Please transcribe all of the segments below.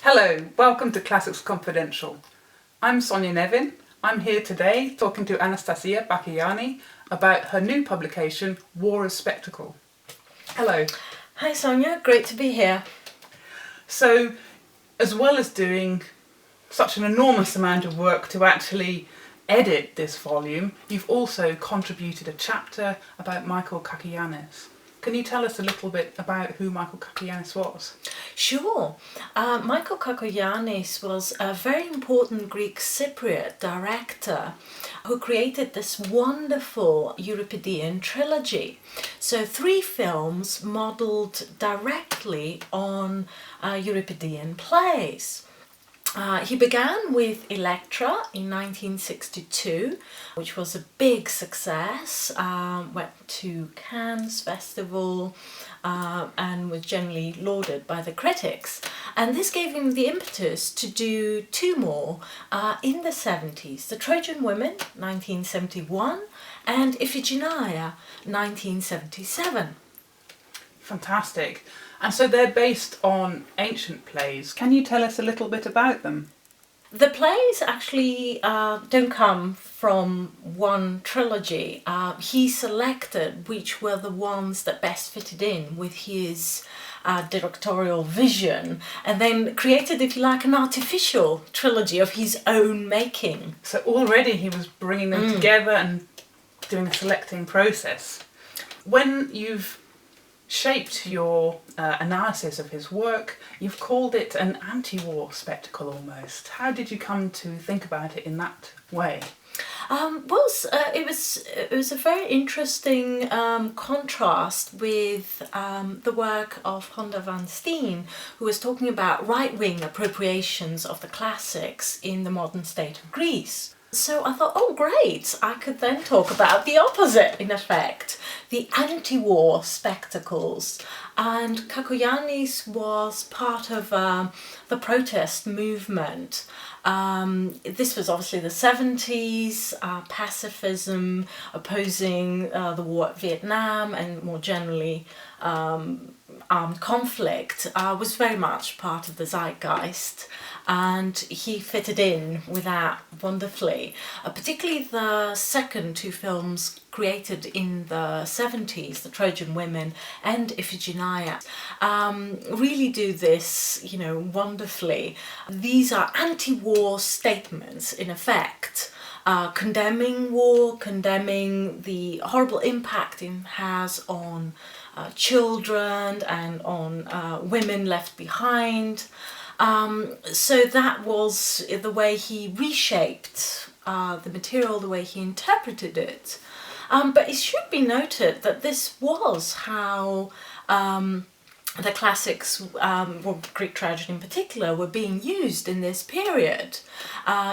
Hello, welcome to Classics Confidential. I'm Sonya Nevin. I'm here today talking to Anastasia Bakogianni about her new publication, War as Spectacle. Hello. Hi Sonya, great to be here. So, as well as doing such an enormous amount of work to actually edit this volume, you've also contributed a chapter about Michael Cacoyannis. Can you tell us a little bit about who Michael Cacoyannis was? Sure. Michael Cacoyannis was a very important Greek Cypriot director who created this wonderful Euripidean trilogy. So 3 films modelled directly on Euripidean plays. He began with Electra in 1962, which was a big success, went to Cannes Festival and was generally lauded by the critics. And this gave him the impetus to do 2 more in the 70s, The Trojan Women, 1971, and Iphigenia, 1977. Fantastic. And so they're based on ancient plays. Can you tell us a little bit about them? The plays actually don't come from one trilogy. He selected which were the ones that best fitted in with his directorial vision and then created, if you like, an artificial trilogy of his own making. So already he was bringing them together and doing a selecting process. When you've shaped your analysis of his work, you've called it an anti-war spectacle almost. How did you come to think about it in that way? It was a very interesting contrast with the work of Honda van Steen, who was talking about right-wing appropriations of the classics in the modern state of Greece. So I thought, oh great, I could then talk about the opposite, in effect, the anti-war spectacles. And Cacoyannis was part of the protest movement. This was obviously the 70s, pacifism, opposing the war at Vietnam and more generally armed conflict was very much part of the zeitgeist. And he fitted in with that wonderfully. Particularly the second 2 films created in the 70s, The Trojan Women and Iphigenia, really do this, wonderfully. These are anti-war statements, in effect, condemning war, condemning the horrible impact it has on children and on women left behind. So that was the way he reshaped the material, the way he interpreted it. But it should be noted that this was how the classics, Greek tragedy in particular, were being used in this period.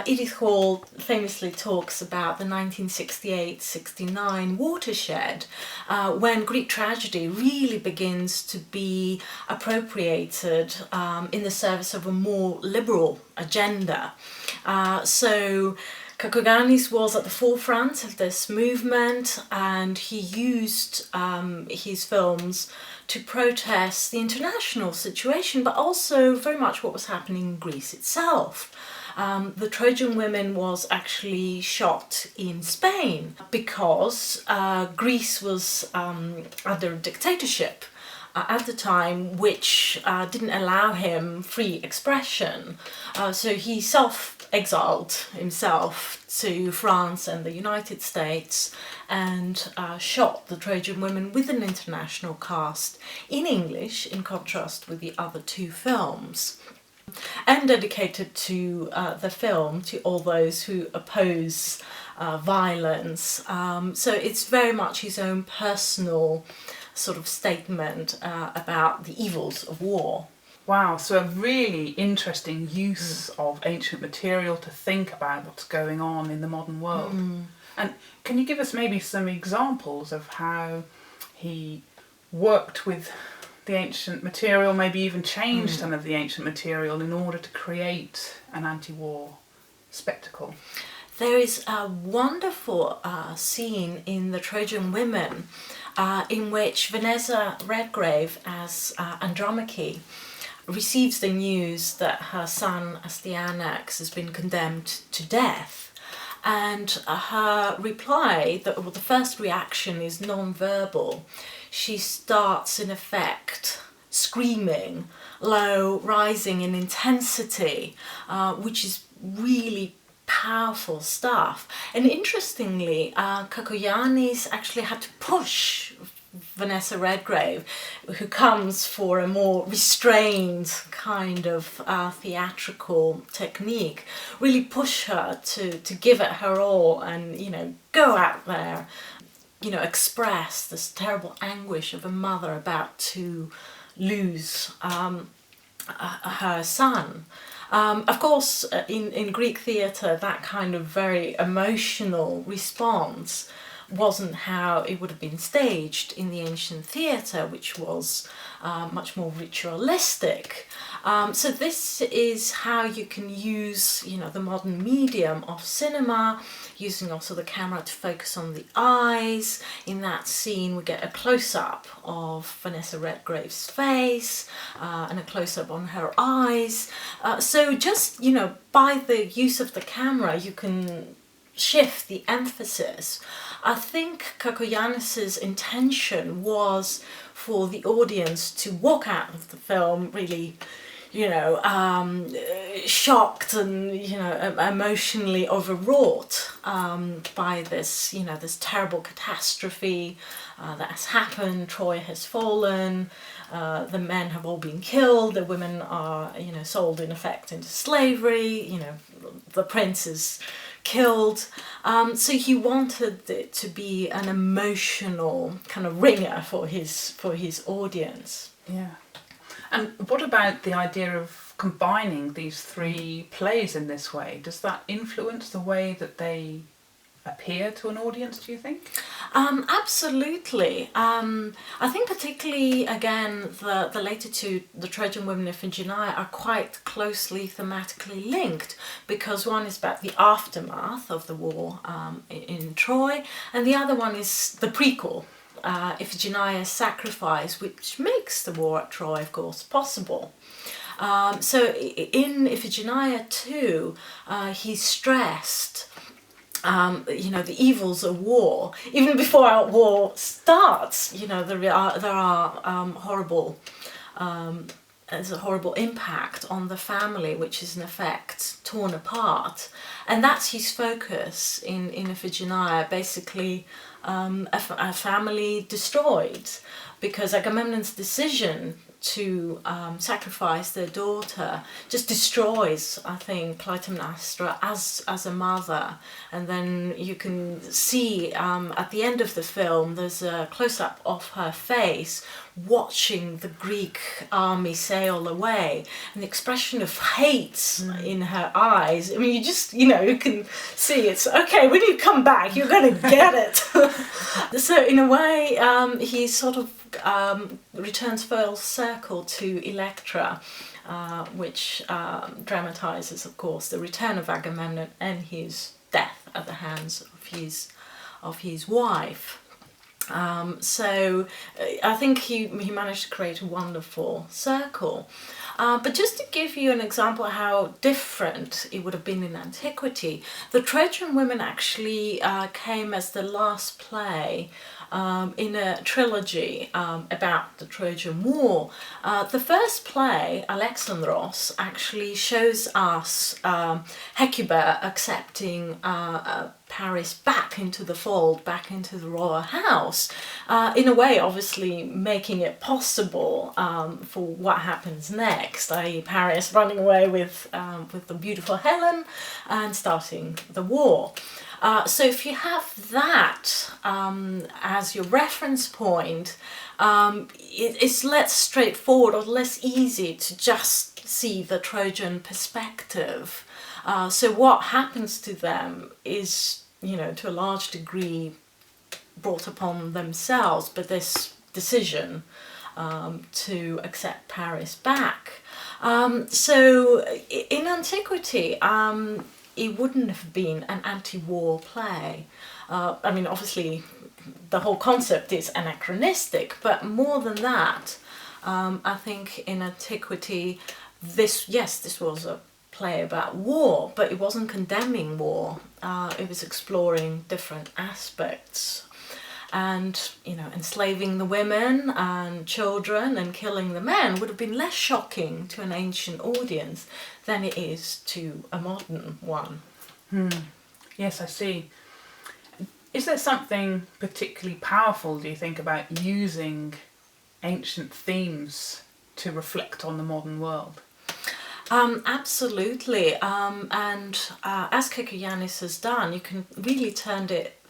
Edith Hall famously talks about the 1968-69 watershed, when Greek tragedy really begins to be appropriated in the service of a more liberal agenda. So Cacoyannis was at the forefront of this movement, and he used his films to protest the international situation, but also very much what was happening in Greece itself. The Trojan Women was actually shot in Spain because Greece was under a dictatorship at the time, which didn't allow him free expression. So he self-exiled himself to France and the United States and shot The Trojan Women with an international cast in English, in contrast with the other 2 films. And dedicated to the film to all those who oppose violence. So it's very much his own personal sort of statement about the evils of war. Wow, so a really interesting use of ancient material to think about what's going on in the modern world. And can you give us maybe some examples of how he worked with the ancient material, maybe even changed some of the ancient material in order to create an anti-war spectacle? There is a wonderful scene in The Trojan Women in which Vanessa Redgrave as Andromache receives the news that her son Astyanax has been condemned to death. And her reply, the first reaction is non-verbal. She starts, in effect, screaming, low, rising in intensity, which is really powerful stuff. And interestingly, Cacoyannis actually had to push Vanessa Redgrave, who comes for a more restrained kind of theatrical technique, really push her to give it her all and, go out there, express this terrible anguish of a mother about to lose her son. Of course, in Greek theatre, that kind of very emotional response wasn't how it would have been staged in the ancient theatre, which was much more ritualistic. So this is how you can use, the modern medium of cinema, using also the camera to focus on the eyes. In that scene, we get a close-up of Vanessa Redgrave's face and a close-up on her eyes. So just, by the use of the camera, you can shift the emphasis. I think Cacoyannis' intention was for the audience to walk out of the film really, shocked and, emotionally overwrought by this, this terrible catastrophe that has happened. Troy has fallen, the men have all been killed, the women are, sold in effect into slavery, the prince is killed. So he wanted it to be an emotional kind of ringer for his audience. Yeah. And what about the idea of combining these three plays in this way? Does that influence the way that they appear to an audience, do you think? Absolutely. I think particularly, again, the later two, the Trojan Women of Iphigenia, are quite closely thematically linked, because one is about the aftermath of the war in Troy, and the other one is the prequel, Iphigenia's sacrifice, which makes the war at Troy, of course, possible. So in Iphigenia too, he's stressed the evils of war. Even before our war starts, there are horrible. There's a horrible impact on the family, which is in effect torn apart, and that's his focus in Iphigenia. Basically, a family destroyed, because Agamemnon's decision to sacrifice their daughter just destroys, I think, Clytemnestra as a mother. And then you can see at the end of the film, there's a close-up of her face watching the Greek army sail away, and the expression of hate in her eyes. I mean, you just, you can see it's, okay, when you come back, you're going to get it. So in a way, he sort of returns full circle to Electra, which dramatizes, of course, the return of Agamemnon and his death at the hands of his wife. So I think he managed to create a wonderful circle. But just to give you an example of how different it would have been in Antiquity, the Trojan Women actually came as the last play in a trilogy about the Trojan War. The first play, Alexandros, actually shows us Hecuba accepting Paris back into the fold, back into the royal house, in a way obviously making it possible for what happens next, i.e. Paris running away with the beautiful Helen and starting the war. So if you have that as your reference point, it's less straightforward or less easy to just see the Trojan perspective. So what happens to them is, to a large degree brought upon themselves, but this decision to accept Paris back. So in Antiquity, it wouldn't have been an anti-war play. I mean, obviously, the whole concept is anachronistic, but more than that, I think in Antiquity, this was a play about war, but it wasn't condemning war. It was exploring different aspects. And, enslaving the women and children and killing the men would have been less shocking to an ancient audience than it is to a modern one. Yes, I see. Is there something particularly powerful, do you think, about using ancient themes to reflect on the modern world? Absolutely. And as Cacoyannis has done, you can really turn it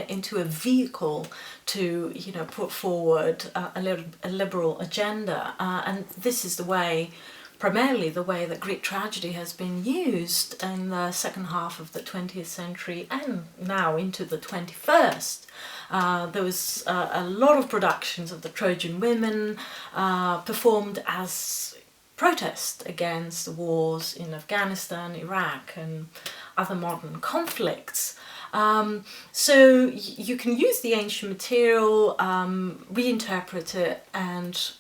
into a vehicle to, put forward a liberal agenda. And this is primarily the way that Greek tragedy has been used in the second half of the 20th century and now into the 21st. There was a lot of productions of the Trojan women performed as protest against the wars in Afghanistan, Iraq and other modern conflicts. So you can use the ancient material, reinterpret it and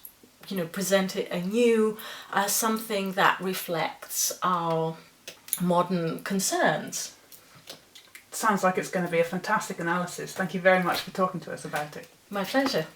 present it anew as something that reflects our modern concerns. Sounds like it's going to be a fantastic analysis. Thank you very much for talking to us about it. My pleasure.